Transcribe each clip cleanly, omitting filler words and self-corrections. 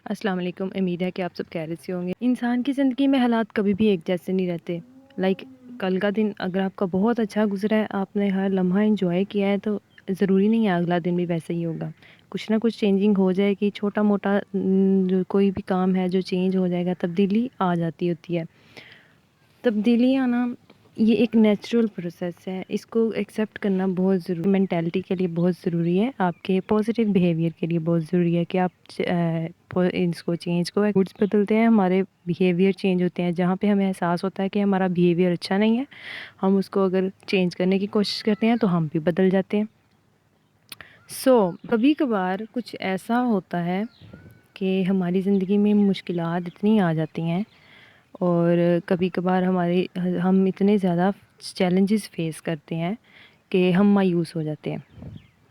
السلام علیکم، امید ہے کہ آپ سب خیریت سے ہوں گے۔ انسان کی زندگی میں حالات کبھی بھی ایک جیسے نہیں رہتے۔ کل کا دن اگر آپ کا بہت اچھا گزرا ہے، آپ نے ہر لمحہ انجوائے کیا ہے، تو ضروری نہیں ہے اگلا دن بھی ویسا ہی ہوگا۔ کچھ نہ کچھ چینجنگ ہو جائے گی، چھوٹا موٹا جو کوئی بھی کام ہے جو چینج ہو جائے گا، تبدیلی آ جاتی ہوتی ہے۔ تبدیلی آنا یہ ایک نیچرل پروسیس ہے، اس کو ایکسیپٹ کرنا بہت ضروری، مینٹیلٹی کے لیے بہت ضروری ہے، آپ کے پازیٹیو بیہیویئر کے لیے بہت ضروری ہے کہ آپ اس کو چینج کو موڈس بدلتے ہیں، ہمارے بیہیویئر چینج ہوتے ہیں۔ جہاں پہ ہمیں احساس ہوتا ہے کہ ہمارا بیہیویئر اچھا نہیں ہے، ہم اس کو اگر چینج کرنے کی کوشش کرتے ہیں تو ہم بھی بدل جاتے ہیں۔ کبھی کبھار کچھ ایسا ہوتا ہے کہ ہماری زندگی میں مشکلات اتنی آ جاتی ہیں، اور کبھی کبھار ہم اتنے زیادہ چیلنجز فیس کرتے ہیں کہ ہم مایوس ہو جاتے ہیں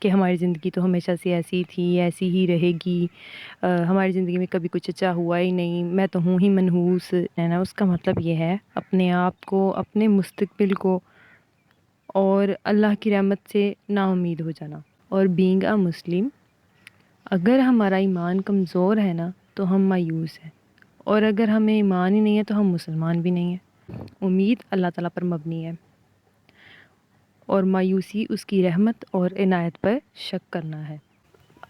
کہ ہماری زندگی تو ہمیشہ سے ایسی تھی، ایسی ہی رہے گی، ہماری زندگی میں کبھی کچھ اچھا ہوا ہی نہیں، میں تو ہوں ہی منحوس ہے نا۔ اس کا مطلب یہ ہے اپنے آپ کو، اپنے مستقبل کو اور اللہ کی رحمت سے نا امید ہو جانا۔ اور بینگ اے مسلم، اگر ہمارا ایمان کمزور ہے نا تو ہم مایوس ہیں، اور اگر ہمیں ایمان ہی نہیں ہے تو ہم مسلمان بھی نہیں ہیں۔ امید اللہ تعالیٰ پر مبنی ہے، اور مایوسی اس کی رحمت اور عنایت پر شک کرنا ہے۔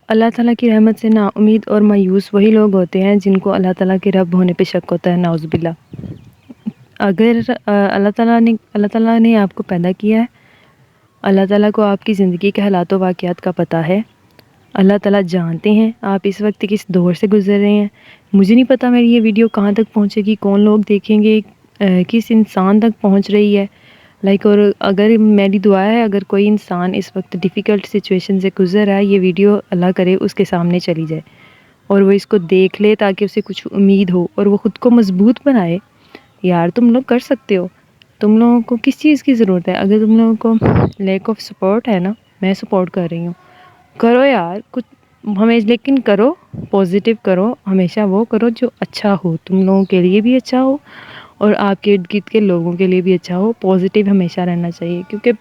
اللہ تعالیٰ کی رحمت سے نا امید اور مایوس وہی لوگ ہوتے ہیں جن کو اللہ تعالیٰ کے رب ہونے پہ شک ہوتا ہے، نعوذ باللہ۔ اگر اللہ تعالیٰ نے آپ کو پیدا کیا ہے، اللہ تعالیٰ کو آپ کی زندگی کے حالات و واقعات کا پتہ ہے، اللہ تعالیٰ جانتے ہیں آپ اس وقت کس دور سے گزر رہے ہیں۔ مجھے نہیں پتہ میری یہ ویڈیو کہاں تک پہنچے گی، کون لوگ دیکھیں گے، کس انسان تک پہنچ رہی ہے۔ اور اگر میری دعا ہے، اگر کوئی انسان اس وقت ڈیفیکلٹ سچویشن سے گزر رہا ہے، یہ ویڈیو اللہ کرے اس کے سامنے چلی جائے اور وہ اس کو دیکھ لے تاکہ اسے کچھ امید ہو اور وہ خود کو مضبوط بنائے۔ یار تم لوگ کر سکتے ہو، تم لوگوں کو کس چیز کی ضرورت ہے؟ اگر تم لوگوں کو لیک آف سپورٹ ہے نا، میں سپورٹ کر رہی ہوں، کرو یار کچھ لیکن کرو پازیٹیو، کرو ہمیشہ وہ کرو جو اچھا ہو، تم لوگوں کے لیے بھی اچھا ہو اور آپ کے ارد گرد کے لوگوں کے لیے بھی اچھا ہو۔ پازیٹیو ہمیشہ رہنا چاہیے، کیونکہ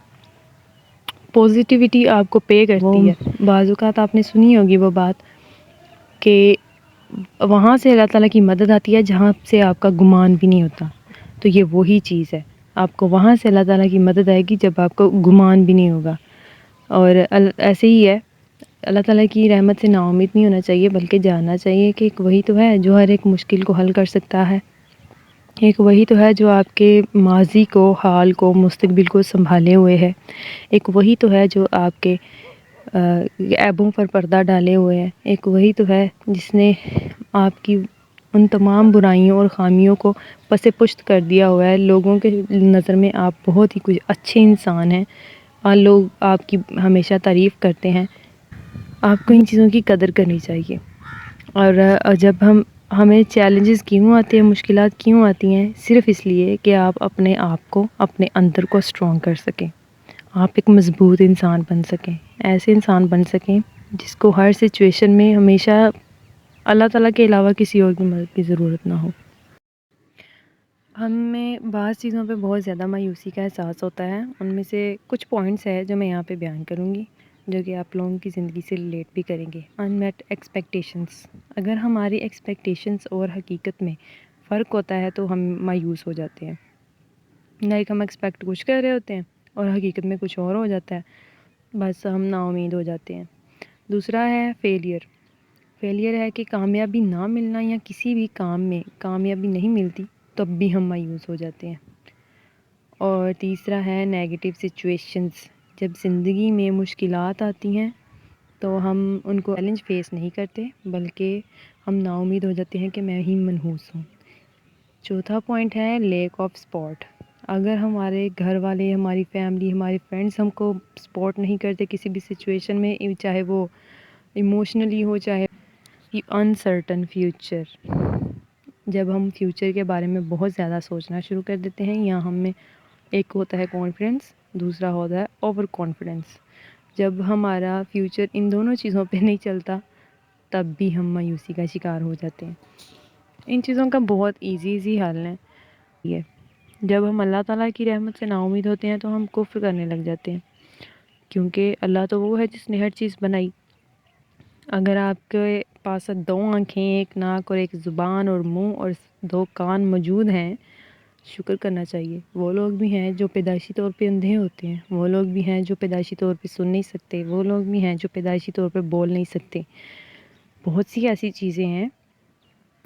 پازیٹیوٹی آپ کو پے کرتی ہے۔ بعض اوقات آپ نے سنی ہوگی وہ بات کہ وہاں سے اللہ تعالیٰ کی مدد آتی ہے جہاں سے آپ کا گمان بھی نہیں ہوتا، تو یہ وہی چیز ہے، آپ کو وہاں سے اللہ تعالیٰ کی مدد آئے گی جب آپ کو گمان بھی نہیں ہوگا۔ اور ایسے ہی ہے، اللہ تعالیٰ کی رحمت سے نا امید نہیں ہونا چاہیے، بلکہ جاننا چاہیے کہ ایک وہی تو ہے جو ہر ایک مشکل کو حل کر سکتا ہے، ایک وہی تو ہے جو آپ کے ماضی کو، حال کو، مستقبل کو سنبھالے ہوئے ہے، ایک وہی تو ہے جو آپ کے عیبوں پر پردہ ڈالے ہوئے ہے، ایک وہی تو ہے جس نے آپ کی ان تمام برائیوں اور خامیوں کو پس پشت کر دیا ہوا ہے۔ لوگوں کے نظر میں آپ بہت ہی کچھ اچھے انسان ہیں، اور لوگ آپ کی ہمیشہ تعریف کرتے ہیں۔ آپ کو ان چیزوں کی قدر کرنی چاہیے۔ اور جب ہمیں چیلنجز کیوں آتے ہیں، مشکلات کیوں آتی ہیں؟ صرف اس لیے کہ آپ اپنے آپ کو، اپنے اندر کو اسٹرانگ کر سکیں، آپ ایک مضبوط انسان بن سکیں، ایسے انسان بن سکیں جس کو ہر سچویشن میں ہمیشہ اللہ تعالیٰ کے علاوہ کسی اور کی مدد کی ضرورت نہ ہو۔ ہمیں بعض چیزوں پہ بہت زیادہ مایوسی کا احساس ہوتا ہے، ان میں سے کچھ پوائنٹس ہیں جو میں یہاں پہ بیان کروں گی، جو کہ آپ لوگوں کی زندگی سے ریلیٹ بھی کریں گے۔ انمیٹ ایکسپیکٹیشنس، اگر ہماری ایکسپیکٹیشنس اور حقیقت میں فرق ہوتا ہے تو ہم مایوس ہو جاتے ہیں۔ ہم ایکسپیکٹ کچھ کر رہے ہوتے ہیں اور حقیقت میں کچھ اور ہو جاتا ہے، بس ہم نا امید ہو جاتے ہیں۔ دوسرا ہے فیلئر۔ فیلئر ہے کہ کامیابی نہ ملنا، یا کسی بھی کام میں کامیابی نہیں ملتی تب بھی ہم مایوس ہو جاتے ہیں۔ اور تیسرا ہے نیگیٹو سچویشنز، جب زندگی میں مشکلات آتی ہیں تو ہم ان کو چیلنج فیس نہیں کرتے، بلکہ ہم نا امید ہو جاتے ہیں کہ میں ہی منحوس ہوں۔ چوتھا پوائنٹ ہے لیک آف سپورٹ، اگر ہمارے گھر والے، ہماری فیملی، ہمارے فرینڈس ہم کو سپورٹ نہیں کرتے کسی بھی سچویشن میں، چاہے وہ ایموشنلی ہو، چاہے انسرٹن فیوچر، جب ہم فیوچر کے بارے میں بہت زیادہ سوچنا شروع کر دیتے ہیں، یا ہم میں ایک ہوتا ہے کانفیڈنس، دوسرا ہوتا ہے اوور کانفیڈنس، جب ہمارا فیوچر ان دونوں چیزوں پہ نہیں چلتا تب بھی ہم مایوسی کا شکار ہو جاتے ہیں۔ ان چیزوں کا بہت ایزی حل ہے یہ، جب ہم اللہ تعالیٰ کی رحمت سے نا امید ہوتے ہیں تو ہم کفر کرنے لگ جاتے ہیں، کیونکہ اللہ تو وہ ہے جس نے ہر چیز بنائی۔ اگر آپ کے پاس 2 آنکھیں، 1 ناک اور 1 زبان اور منہ اور 2 کان موجود ہیں، شکر کرنا چاہیے۔ وہ لوگ بھی ہیں جو پیدائشی طور پہ اندھے ہوتے ہیں، وہ لوگ بھی ہیں جو پیدائشی طور پہ سن نہیں سکتے، وہ لوگ بھی ہیں جو پیدائشی طور پہ بول نہیں سکتے۔ بہت سی ایسی چیزیں ہیں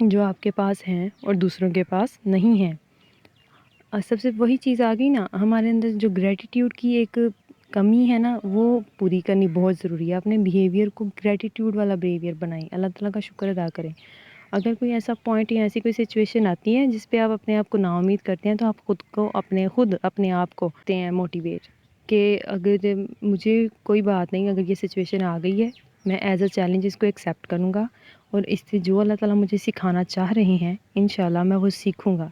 جو آپ کے پاس ہیں اور دوسروں کے پاس نہیں ہیں۔ اور سب سے وہی چیز آ گئی نا، ہمارے اندر جو گریٹیٹیوڈ کی ایک کمی ہے نا، وہ پوری کرنی بہت ضروری ہے۔ اپنے بیہیویئر کو گریٹیٹیوڈ والا بیہیویئر بنائیں، اللہ تعالیٰ کا شکر ادا کریں۔ اگر کوئی ایسا پوائنٹ یا ایسی کوئی سچویشن آتی ہے جس پہ آپ اپنے آپ کو نا امید کرتے ہیں، تو آپ خود اپنے آپ کو کرتے ہیں موٹیویٹ کہ اگر مجھے کوئی بات نہیں، اگر یہ سچویشن آ گئی ہے، میں ایز اے چیلنج اس کو ایکسیپٹ کروں گا، اور اس سے جو اللہ تعالیٰ مجھے سکھانا چاہ رہے ہیں انشاءاللہ میں وہ سیکھوں گا۔